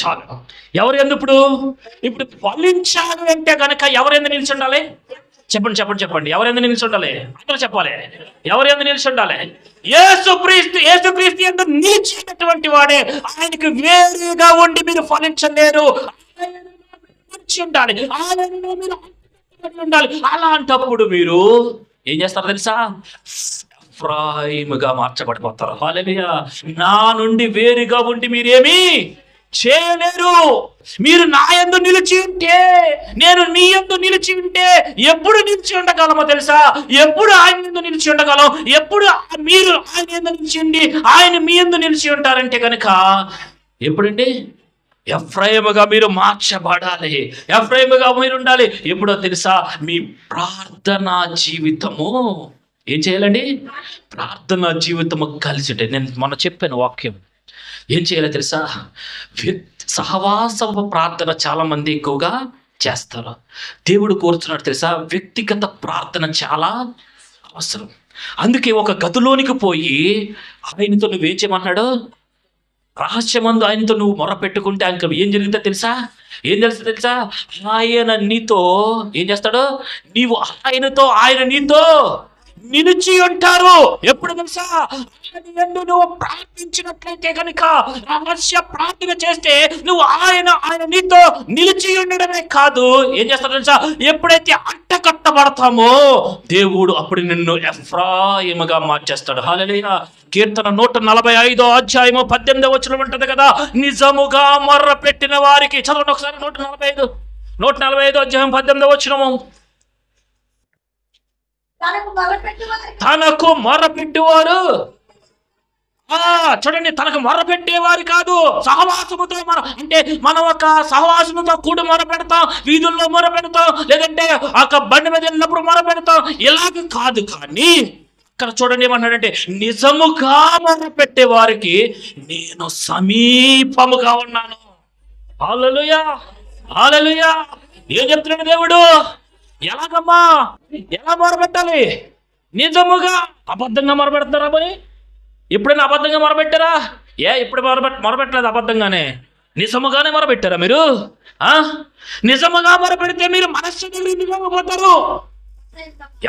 చాలు. ఎవరు ఎందు ఇప్పుడు ఫలించాలి అంటే గనక ఎవరు ఎందు నిలిచి ఉండాలి? చెప్పండి. ఎవరు ఎందు నిలిచి ఉండాలి? అందరూ చెప్పాలి. ఎవరు ఎందు నిలిచి ఉండాలి? యేసుక్రీస్తు ఎందు నిలిచినటువంటి వాడే. ఆయనకు వేరుగా ఉండి మీరు ఫలించలేరు. ఉండాలి, ఉండాలి. అలాంటప్పుడు మీరు ఏం చేస్తారు తెలుసా? ఎఫ్రాయిముగా మార్చబడిపోతారు. హల్లెలూయా. నా నుండి వేరుగా ఉండి మీరేమీ చేయలేరు. మీరు నా యందు నిలిచి ఉంటే, నేను నీ యందు నిలిచి ఉంటే ఎప్పుడు నిలిచి ఉండగలమో తెలుసా? ఎప్పుడు ఆయన యందు నిలిచి ఉండగలం? ఎప్పుడు మీరు ఆయన యందు నిలిచి ఉండి ఆయన మీ యందు నిలిచి ఉంటారంటే కనుక ఎప్పుడండి? ఎఫ్రాయిముగా మీరు మార్చబడాలి. ఎఫ్రాయిముగా మీరు ఉండాలి. ఎప్పుడో తెలుసా? మీ ప్రార్థనా జీవితము ఏం చేయాలండి? ప్రార్థనా జీవితము కలిసి ఉంటే, నేను మొన్న చెప్పాను వాక్యం, ఏం చేయాలో తెలుసా? సహవాస ప్రార్థన చాలా మంది ఎక్కువగా చేస్తారు. దేవుడు కోరుతున్నాడు తెలుసా? వ్యక్తిగత ప్రార్థన చాలా అవసరం. అందుకే ఒక గదిలోనికి పోయి ఆయనతో నువ్వేం చేయమన్నాడు? రహస్యమందు ఆయనతో నువ్వు మొర పెట్టుకుంటే ఆయనకు ఏం జరుగుతుందో తెలుసా? తెలుసా? ఆయన నీతో ఏం చేస్తాడు? నీవు ఆయనతో, ఆయన నీతో నిలిచి ఉంటారు. ఎప్పుడు తెలుసా? నువ్వు ప్రార్థించినట్లయితే కనుక, రహస్య ప్రార్థన చేస్తే నువ్వు ఆయన నీతో నిలిచి ఉండడమే కాదు, ఏం చేస్తాడు తెలుసా? ఎప్పుడైతే అట్టకట్టబడతామో దేవుడు అప్పుడు నిన్ను ఎఫ్రాయిముగా మార్చేస్తాడు. హల్లెలూయా. కీర్తన 145:18 ఉంటుంది కదా, నిజముగా మొర్ర పెట్టిన వారికి. చదవండి ఒకసారి. 145:18 తనకు మొర్ర పెట్టేవారు. చూడండి, తనకు మొర్ర పెట్టేవారు కాదు, సహవాసముతో అంటే మనం ఒక సహవాసముతో కూడి మొర పెడతాం, వీధుల్లో మొర పెడతాం, లేదంటే ఒక బండి మీద వెళ్ళినప్పుడు మొర పెడతాం, ఇలాగ కాదు. కానీ ఇక్కడ చూడండి ఏమన్నాడంటే, నిజముగా మొర పెట్టే వారికి నేను సమీపముగా ఉన్నాను. హల్లెలూయా, హల్లెలూయా. ఏం చెప్తున్నాడు దేవుడు? ఎలాగమ్మా, ఎలా మొరపెట్టాలి? నిజముగా. అబద్ధంగా మొరపెడతారా? మరి ఎప్పుడైనా అబద్ధంగా మొరపెట్టారా? ఇప్పుడు మొరపెట్టలేదు అబద్ధంగానే, నిజముగానే మొరపెట్టారా మీరు? నిజముగా మొరపెడితే మీరు మనస్సు పోతారు.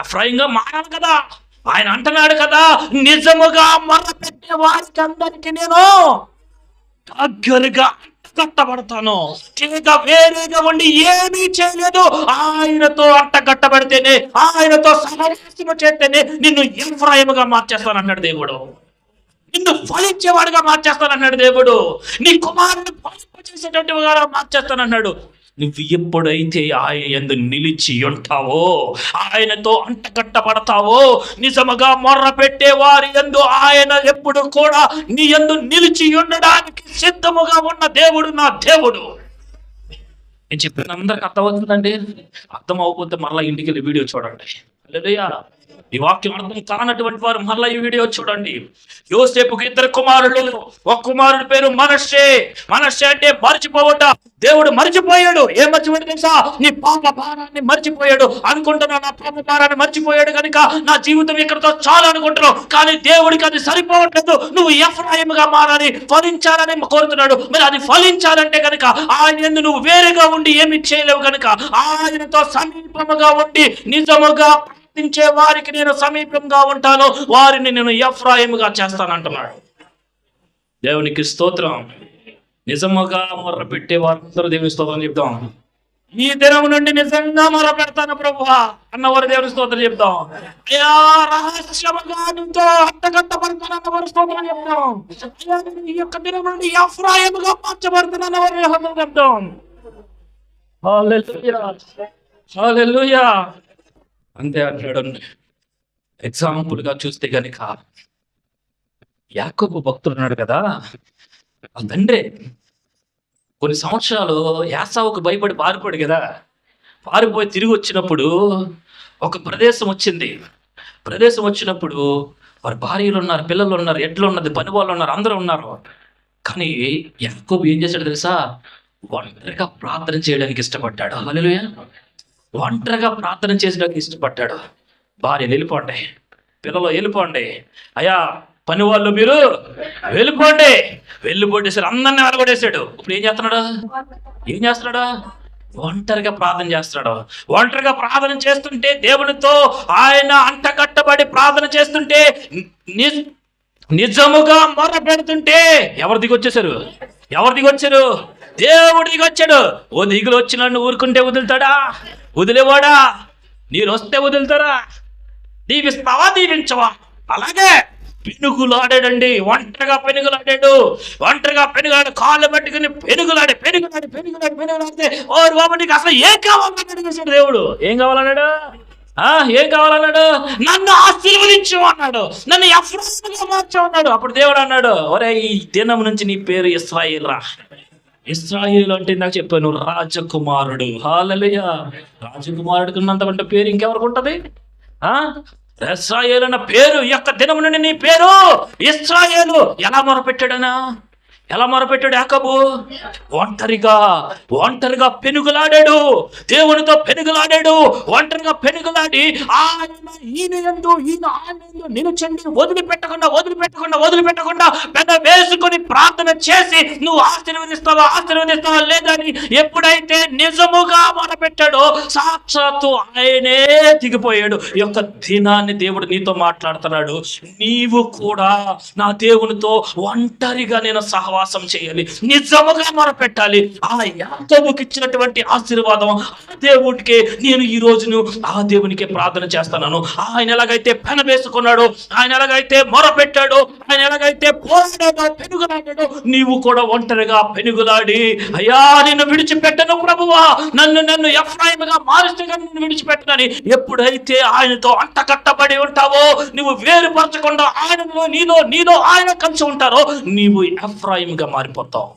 ఎఫ్రాయింగా మారాలి కదా. ఆయన అంటున్నాడు కదా, నిజముగా మొరపెట్టే వారికి అందరికీ నేను దగ్గరగా కట్టబడతాను. ఇంకా వేరేగా ఉండి ఏమీ చేయలేదు. ఆయనతో అట్టకట్టబడితేనే, ఆయనతో సహవాసము చేస్తేనే నిన్ను ఎఫ్రాయిముగా మార్చేస్తానన్నాడు దేవుడు. నిన్ను ఫలించేవాడుగా మార్చేస్తానన్నాడు దేవుడు. నీ కుమారుని ఫలింపచేసేటువంటి వాడుగా మార్చేస్తానన్నాడు. నువ్వు ఎప్పుడైతే ఆయన యందు నిలిచి ఉంటావో, ఆయనతో అంటకట్టబడతావో, నిజముగా మొర్ర పెట్టే వారి యందు ఆయన ఎప్పుడు కూడా నీ యందు నిలిచి ఉండడానికి సిద్ధముగా ఉన్న దేవుడు నా దేవుడు. నేను చెప్పిన అందరికి అర్థమవుతుందండి? అర్థం అవ్వకపోతే మరలా ఇంటికి వెళ్ళి వీడియో చూడండి. హల్లెలూయా. ఈ వాక్యం అర్థం కానటువంటి వారు మరలా ఈ వీడియో చూడండి. యోసేపుకి 2 కుమారులు. ఒక కుమారుడి పేరు మనష్షే. మనష్షే అంటే మర్చిపోవట. దేవుడు మర్చిపోయాడు. ఏం మర్చిపోయాడు తెలుసా? నీ పాప భారాన్ని మర్చిపోయాడు. అనుకుంటున్నావు నా పాప భారాన్ని మర్చిపోయాడు కనుక నా జీవితం ఇక్కడతో చాలా అనుకుంటున్నావు. కానీ దేవుడికి అది సరిపోవట్లేదు. నువ్వు ఎఫ్రాయిముగా మారాలి, ఫలించాలని కోరుతున్నాడు. మరి అది ఫలించాలంటే కనుక ఆయన యందు నువ్వు వేరేగా ఉండి ఏమి చేయలేవు కనుక, ఆయనతో సమీపముగా ఉండి నిజముగా ప్రార్థించే వారికి నేను సమీపంగా ఉంటాను, వారిని నేను ఎఫ్రాయిముగా చేస్తానంటున్నాడు. దేవునికి స్తోత్రం. నిజముగా మొర్ర పెట్టే వారందరూ దేవుని స్తోత్రం చెప్తాం. ఈ దినం నుండి నిజంగా మొర్ర పెడతాను ప్రభువా అన్నవారు దేవుని స్తోత్రం చెప్తాం. అయ్యా రహస్యముగా నీతో అంతగట్టబడతానన్నవారు స్తోత్రం చెప్తాం. అయ్యా ఈ యొక్క దినం నుండి ఎఫ్రాయిముగా మార్చబడతానన్నవారు స్తోత్రం చెప్తాం. హల్లెలూయా, హల్లెలూయా. అంతే అంటాడు. ఎగ్జాంపుల్గా చూస్తే గనుక యాకోబు భక్తుడు ఉన్నాడు కదా, ఆ తండ్రి కొన్ని సంవత్సరాలు యాసావుకు భయపడి పారిపోయాడు కదా. పారిపోయి తిరిగి వచ్చినప్పుడు ఒక ప్రదేశం వచ్చినప్పుడు వారి భార్యలు ఉన్నారు, పిల్లలు ఉన్నారు, ఎడ్లు ఉన్నది, పని వాళ్ళు ఉన్నారు, అందరూ ఉన్నారు. కానీ యాకోబు ఏం చేశాడు తెలుసా? ఒంటరిగా ప్రార్థన చేయడానికి ఇష్టపడ్డాడు. హల్లెలూయా. ఒంటరిగా ప్రార్థన చేయడానికి ఇష్టపడ్డాడు. భార్యలు వెళ్ళిపోండి, పిల్లలు వెళ్ళిపోండి, అయ్యా పని వాళ్ళు మీరు వెళ్ళిపోటేశారు, అందరినీ వెళ్ళగొట్టేశాడు. ఇప్పుడు ఏం చేస్తున్నాడు? ఒంటరిగా ప్రార్థన చేస్తున్నాడు. ఒంటరిగా ప్రార్థన చేస్తుంటే, దేవునితో ఆయన అంటకట్టబడి ప్రార్థన చేస్తుంటే, నిజముగా మొర పెడుతుంటే ఎవరు దిగొచ్చారు? దేవుడు దిగొచ్చాడు. ఓ దిగులు వచ్చిన ఊరుకుంటే వదులుతాడా? వదిలేవాడా? నీరు వస్తే వదులుతారా? దీవిస్తావా? దీవించవా? అలాగే పెనుగులాడాడండి. ఒంటరిగా పెనుగులాడు, కాళ్ళు పట్టుకుని పెనుగులాడితే ఓ బాబు నీకు అసలు ఏం కావాలన్నాడు అడిగేశాడు దేవుడు. ఏం కావాలన్నాడు? నన్ను ఆశీర్వదించు అన్నాడు, నన్ను ఎఫ్రాయిముగా మార్చు అన్నాడు. అప్పుడు దేవుడు అన్నాడు, ఒరే ఈ దినం నుంచి నీ పేరు ఇశ్రాయేలు రా. ఇశ్రాయేలు అంటే నాకు చెప్పాను, రాజకుమారుడు. హల్లెలూయా. రాజకుమారుడికి ఉన్నంత పేరు ఇంకెవరికి ఉంటది? ఇశ్రాయేలు అన్న పేరు, యొక్క దినం నుండి నీ పేరు ఇశ్రాయేలు. ఎలా మొరపెట్టాడు యాకోబు? ఒంటరిగా పెనుగులాడాడు, దేవునితో పెనుగులాడాడు. ఒంటరిగా పెనుగులాడి ఈయన నిలుచండి, వదిలిపెట్టకుండా పెద్ద వేసుకొని ప్రార్థన చేసి నువ్వు ఆశీర్వదిస్తావా లేదని ఎప్పుడైతే నిజముగా మొరపెట్టాడో సాక్షాత్తు ఆయనే దిగిపోయాడు. ఈ యొక్క దినాన్ని దేవుడు నీతో మాట్లాడుతున్నాడు. నీవు కూడా నా దేవునితో ఒంటరిగా నేను సహవాసం చేయాలి, నిజముగా మొరపెట్టాలి. ఆ యాకోబుకి ఇచ్చినటువంటి ఆశీర్వాదం ఆ దేవుడికే నేను ఈ రోజును ఆ దేవునికే ప్రార్థన చేస్తున్నాను. ఆయన ఎలాగైతే పెన వేసుకున్నాడో, ఆయన ఎలాగైతే మొరపెట్టాడో, ఆయన ఎలాగైతే పోరాడాడో, పెనుగులాడాడో, నీవు కూడా ఒంటరిగా పెనుగులాడి అయ్యా నిన్ను విడిచిపెట్టను ప్రభువా, నన్ను ఎఫ్రాయిముగా మారుస్తే కానీ నిన్ను విడిచిపెట్టనని ఎప్పుడైతే ఆయనతో అంటకట్టబడి ఉంటావో, నువ్వు వేరుపరచకుండా ఆయనలో నీలో ఆయన కలిసి ఉంటారో, నీవు ఎఫ్రాయిముగా మారిపోతావు.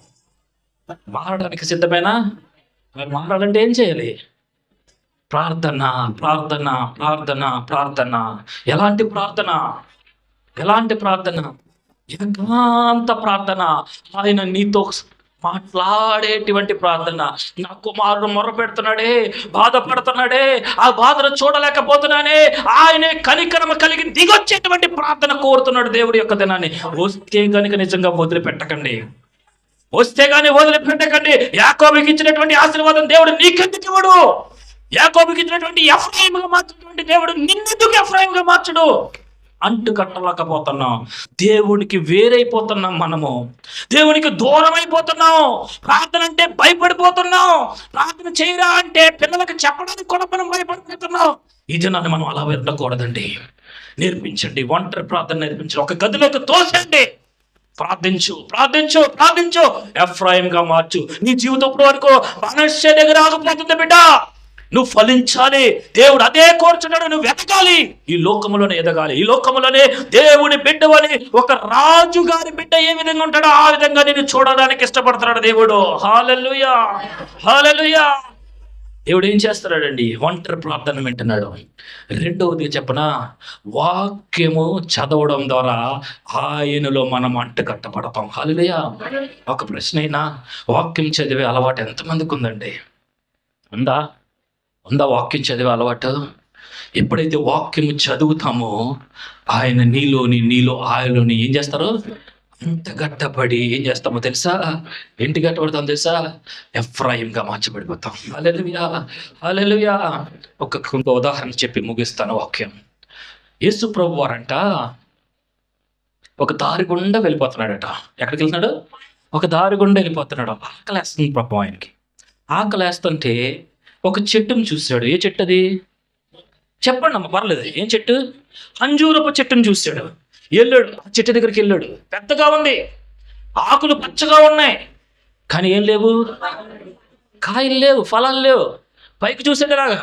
మారడానికి సిద్ధమేనా? మారాలంటే ఏం చేయాలి? ప్రార్థన. ఎలాంటి ప్రార్థన? ఏకాంత ప్రార్థన. ఆయన నీతో మాట్లాడేటువంటి ప్రార్థన. నా కుమారుడు మొర్ర పెడుతున్నాడే, బాధపడుతున్నాడే, ఆ బాధను చూడలేకపోతున్నానే, ఆయనే కనికరమ కలిగి దిగొచ్చేటువంటి ప్రార్థన కోరుతున్నాడు దేవుడి యొక్క దినాన్ని. వస్తే కనుక నిజంగా వదిలిపెట్టకండి. యాకోబుకి ఇచ్చినటువంటి ఆశీర్వాదం దేవుడు నీకెందుకు ఇవ్వడు? యాకోబుకి ఇచ్చినటువంటి ఎఫ్రాయిముగా మార్చినటువంటి దేవుడు నిన్నెందుకు ఎఫ్రాయిముగా మార్చడు? అంటు కట్టలేకపోతున్నాం, దేవునికి వేరైపోతున్నాం, మనము దేవునికి దూరం అయిపోతున్నాం. ప్రార్థన అంటే భయపడిపోతున్నాం. ప్రార్థన చేయరా అంటే పిల్లలకు చెప్పడానికి కూడా మనం భయపడిపోతున్నాం. ఈ జనాన్ని మనం అలా వెళ్ళకూడదండి. నేర్పించండి, ఒంటరి ప్రార్థన నేర్పించండి. ఒక గదిలోకి తోసండి, ప్రార్థించు. ఎఫ్రాయిముగా మార్చు. నీ జీవితం వరకు మనస్సు దగ్గర ఆగిపోతుంది బిడ్డ. నువ్వు ఫలించాలి, దేవుడు అదే కోరుచున్నాడు. నువ్వు ఎదగాలి, ఈ లోకములోనే ఎదగాలి. ఈ లోకములోనే దేవుని బిడ్డవని, ఒక రాజు గారి బిడ్డ ఏ విధంగా ఉంటాడో ఆ విధంగా నేను చూడడానికి ఇష్టపడుతున్నాడు దేవుడు. హల్లెలూయా. దేవుడు ఏం చేస్తున్నాడండి? ఒంటరి ప్రార్థన వింటున్నాడు. రెండవది చెప్పనా, వాక్యము చదవడం ద్వారా ఆయనలో మనం అంటుకట్టబడతాం. హల్లెలూయా. ఒక ప్రశ్న అయినా, వాక్యం చదివే అలవాటు ఎంతమందికి ఉందండి? ఉందా వాక్యం చదివే అలవాటు? ఎప్పుడైతే వాక్యం చదువుతామో ఆయన నీలో ఆయనలోని ఏం చేస్తారు? అంత గట్టపడి ఏం చేస్తామో తెలుసా? ఇంటి గట్టపడతాం తెలుసా? ఎఫ్రాయిముగా మార్చబడిపోతాం. హల్లెలూయా. ఒక ఉదాహరణ చెప్పి ముగిస్తాను వాక్యం. యేసు ప్రభు వారంట ఒక దారి గుండా వెళ్ళిపోతున్నాడట. ఎక్కడికి వెళ్తున్నాడు? ఒక దారి గుండా వెళ్ళిపోతున్నాడు. ఆకలేస్తుంది పాపం ఆయనకి. ఆకలేస్తుంటే ఒక చెట్టును చూశాడు. ఏ చెట్టు అది? చెప్పండి అమ్మ, పర్లేదు. ఏం చెట్టు? అంజూరపు చెట్టును చూశాడు. వెళ్ళాడు, ఆ చెట్టు దగ్గరికి వెళ్ళాడు. పెద్దగా ఉంది, ఆకులు పచ్చగా ఉన్నాయి, కానీ ఏం లేవు, కాయలు లేవు, ఫలాలు లేవు. పైకి చూశాడు, ఇలాగా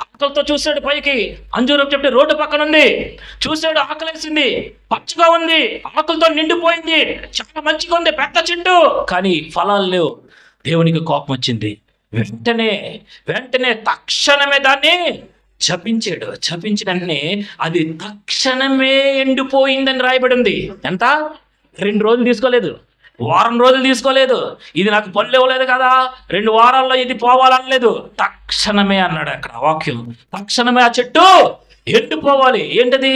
ఆకలితో చూశాడు. పైకి అంజూరపు చెట్టు రోడ్డు పక్కన ఉంది. చూశాడు, ఆకలేసింది, పచ్చగా ఉంది, ఆకులతో నిండిపోయింది, చాలా మంచిగా ఉంది, పెద్ద చెట్టు, కానీ ఫలాలు లేవు. దేవునికి కోపం వచ్చింది. వెంటనే తక్షణమే దాన్ని శపించాడు. శపించిన వెంటనే అది తక్షణమే ఎండిపోయిందని రాయబడి ఉంది. ఎంత? 2 రోజులు తీసుకోలేదు, వారం రోజులు తీసుకోలేదు. ఇది నాకు పళ్ళు ఇవ్వలేదు కదా, 2 వారాల్లో ఇది పోవాలనలేదు. తక్షణమే అన్నాడు అక్కడ వాక్యం. తక్షణమే ఆ చెట్టు ఎండిపోవాలి. ఏంటది?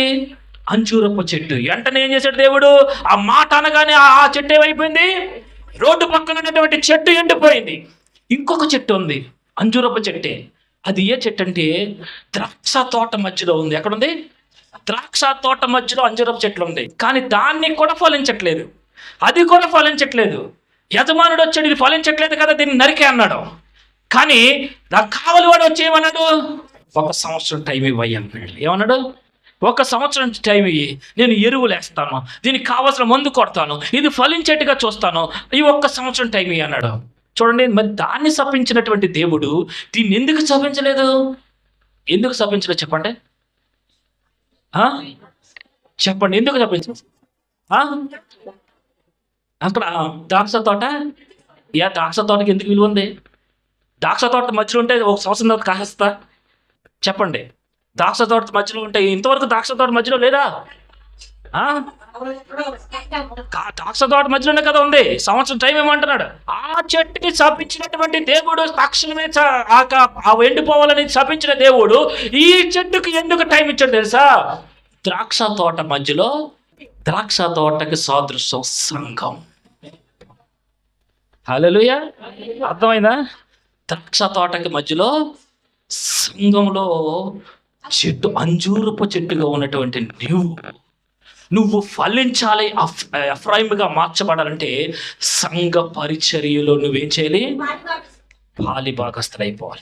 అంజూరపు చెట్టు. వెంటనే ఏం చేశాడు దేవుడు? ఆ మాట అనగానే ఆ చెట్టు ఏమైపోయింది? రోడ్డు పక్కన ఉన్నటువంటి చెట్టు ఎండిపోయింది. ఇంకొక చెట్టు ఉంది, అంజూరపు చెట్టే. అది ఏ చెట్టు అంటే ద్రాక్ష తోట మధ్యలో ఉంది. ఎక్కడుంది? ద్రాక్ష తోట మధ్యలో అంజూరపు చెట్లు ఉంది, కానీ దాన్ని కూడా ఫలించట్లేదు, అది కూడా ఫలించట్లేదు. యజమానుడు వచ్చాడు, ఇది ఫలించట్లేదు కదా, దీన్ని నరికే అన్నాడు. కానీ నాకు కావాలి వాడు వచ్చి ఏమన్నాడు? 1 సంవత్సరం టైం ఇవ్వయ్యి అన్నాడు. ఏమన్నాడు? 1 సంవత్సరం టైం ఇయ్యి, నేను ఎరువులు వేస్తాను, దీనికి కావాల్సిన మందు కొడతాను, ఇది ఫలించేట్టుగా చూస్తాను, ఈ 1 సంవత్సరం టైం ఇయ్యి అన్నాడు. చూడండి, మరి దాన్ని శపించినటువంటి దేవుడు దీన్ని ఎందుకు శపించలేదు? ఎందుకు శపించలేదు చెప్పండి? చెప్పండి, ఎందుకు శపించలేదు? అక్కడ ద్రాక్ష తోట, ద్రాక్ష తోటకి ఎందుకు విలువ ఉంది? ద్రాక్ష తోట మధ్యలో ఉంటే 1 సంవత్సరం తర్వాత కాస్తా? చెప్పండి, ద్రాక్ష తోట మధ్యలో ఉంటే ఇంతవరకు ద్రాక్ష తోట మధ్యలో లేదా? ద్రాక్ష తోట మధ్యలోనే కదా ఉంది, సంవత్సరం టైం ఏమంటున్నాడు. ఆ చెట్టుని శపించినటువంటి దేవుడు తక్షణమే ఆ ఎండిపోవాలని శపించిన దేవుడు ఈ చెట్టుకి ఎందుకు టైం ఇచ్చాడు తెలుసా? ద్రాక్ష తోట మధ్యలో, ద్రాక్ష తోటకి సాదృశ్యం సంఘం. హల్లెలూయా, అర్థమైందా? ద్రాక్ష తోటకి మధ్యలో సంఘంలో చెట్టు, అంజూరపు చెట్టుగా ఉన్నటువంటి నువ్వు ఫలించాలి, ఎఫ్రాయిముగా మార్చబడాలంటే సంఘ పరిచర్యలో నువ్వేం చేయాలి? పాలిభాగస్తులైపోవాలి,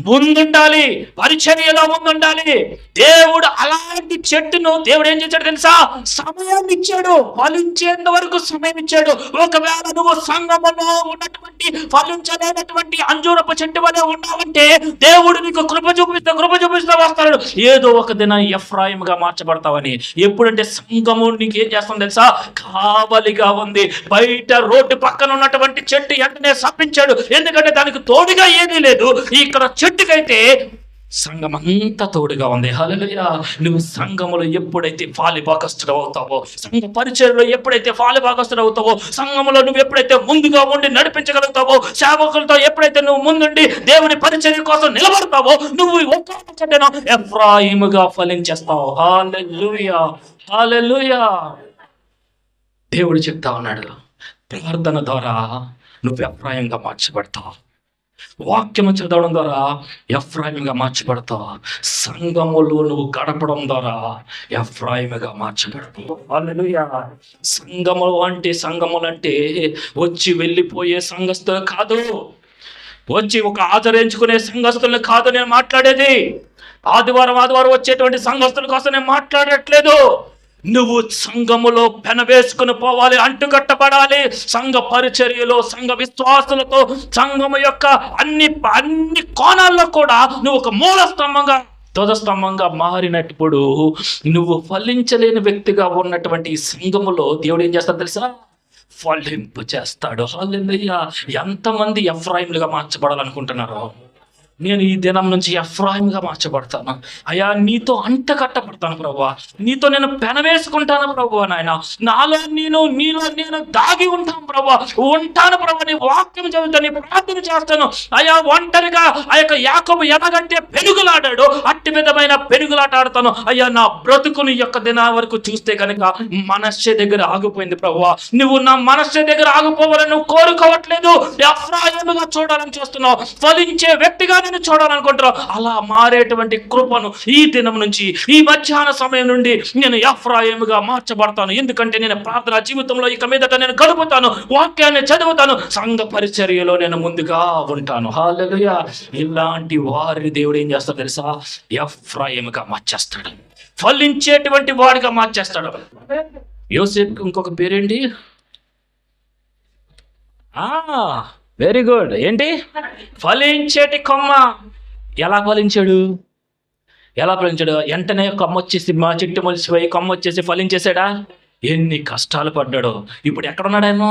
ముందుండాలి, పరిచర్యలో ముందుండాలి. దేవుడు అలాంటి చెట్టును దేవుడు ఏం చేశాడు తెలుసా? సమయాన్ని ఇచ్చాడు, ఫలించేంత వరకు సమయం ఇచ్చాడు. ఒకవేళ నువ్వు సంఘములో ఉన్నటువంటి ఫలించలేనటువంటి అంజూరపు చెట్టు వలె ఉన్నావంటే దేవుడు నీకు కృప చూపిస్తూ వస్తాడు. ఏదో ఒక దినం ఎఫ్రాయిముగా మార్చబడతావని. ఎప్పుడంటే సంఘము నీకు ఏం చేస్తాం తెలుసా? కావలిగా ఉంది. బయట రోడ్డు పక్కన ఉన్నటువంటి చెట్టు వెంటనే శపించాడు, ఎందుకంటే దానికి తోడుగా ఏమీ లేదు. ఇక్కడ చెట్టుకైతే సంఘం అంతా తోడుగా ఉంది. హల్లెలూయా. నువ్వు సంఘములో ఎప్పుడైతే పాలిభాగస్తుడు అవుతావో, సంఘ పరిచర్యలో ఎప్పుడైతే పాలిభాగస్తుడు అవుతావో, సంఘములో నువ్వు ఎప్పుడైతే ముందుగా ఉండి నడిపించగలుగుతావో, సేవకులతో ఎప్పుడైతే నువ్వు ముందుండి దేవుని పరిచర్య కోసం నిలబడతావో, నువ్వు ఒక్కటేనో ఎఫ్రాయిముగా ఫలించేస్తావు. హల్లెలూయా, హల్లెలూయా. దేవుడు చెప్తా ఉన్నాడు, ప్రార్థన ద్వారా నువ్వు ఎఫ్రాయిముగా మార్చబడతావు, వాక్యము చదవడం ద్వారా ఎఫ్రాయిముగా మార్చబడతావు, సంఘములో నువ్వు గడపడం ద్వారా ఎఫ్రాయిముగా మార్చబడతావు. హల్లెలూయా. సంఘములంటే వచ్చి వెళ్ళిపోయే సంఘస్థులు కాదు, వచ్చి ఒక ఆదరించుకునే సంఘస్థులు కాదు నేను మాట్లాడేది. ఆదివారం వచ్చేటువంటి సంఘస్థుల కోసం నేను మాట్లాడట్లేదు. నువ్వు సంఘములో పెనవేసుకుని పోవాలి, అంటుకట్టబడాలి. సంఘ పరిచర్యలో, సంఘ విశ్వాసులతో, సంఘము యొక్క అన్ని కోణాల్లో కూడా నువ్వు ఒక ధ్వజస్తంభంగా మారినప్పుడు నువ్వు ఫలించలేని వ్యక్తిగా ఉన్నటువంటి ఈ సంఘములో దేవుడు ఏం చేస్తాడు తెలుసా? ఫలింపు చేస్తాడు. హల్లెలూయా. ఎంతమంది ఎఫ్రాయిములుగా మార్చబడాలనుకుంటున్నారు? నేను ఈ దినం నుంచి ఎఫ్రాయిముగా మార్చబడతాను అయ్యా, నీతో అంటకట్టబడతాను ప్రభువా, నీతో నేను పెనవేసుకుంటాను ప్రభువా. నాయన నాలో నీలో నేను దాగి ఉంటాను ప్రభువా, ఉంటాను ప్రభువా. నీ వాక్యం చదువుతాను, నీ ప్రార్థన చేస్తాను అయ్యా. ఒంటరిగా ఆ యొక్క యాకోబు ఎలాగంటే పెనుగులాడాడు, అట్టి విధమైన పెనుగులాట ఆడతాను అయ్యా. నా బ్రతుకుని యొక్క దిన వరకు చూస్తే కనుక మనస్సే దగ్గర ఆగిపోయింది ప్రభువా. నువ్వు నా మనస్సే దగ్గర ఆగిపోవాలని నువ్వు కోరుకోవట్లేదు. ఎఫ్రాయిము ఎఫ్రాయిముగా చూడాలని చూస్తున్నావు, ఫలించే వ్యక్తిగా నేను చూడాలనుకుంటున్నావు. అలా మారేటువంటి కృపను ఈ దినం నుంచి, ఈ మధ్యాహ్న సమయం నుండి నేను ఎఫ్రాయిముగా మార్చబడతాను. ఎందుకంటే నేను ప్రార్థన జీవితంలో ఇక మీదట నేను గడుపుతాను, వాక్యాన్ని చదువుతాను, సంఘ పరిచర్యలో నేను ముందుగా ఉంటాను. హల్లెలూయా. ఇలాంటి వారిని దేవుడు ఏం చేస్తాడు తెలుసా? ఎఫ్రాయిముగా మార్చేస్తాడు, ఫలించేటువంటి వాడిగా మార్చేస్తాడు. యోసేపుకి ఇంకొక పేరేంటి? Very good. ఏంటి? ఫలించేటి కొమ్మ. ఎలా ఫలించాడు? వెంటనే కొమ్మ వచ్చేసి, మా చెట్టు మొలిసిపోయి కొమ్మ వచ్చేసి ఫలించేసాడా? ఎన్ని కష్టాలు పడ్డాడో. ఇప్పుడు ఎక్కడున్నాడేమో?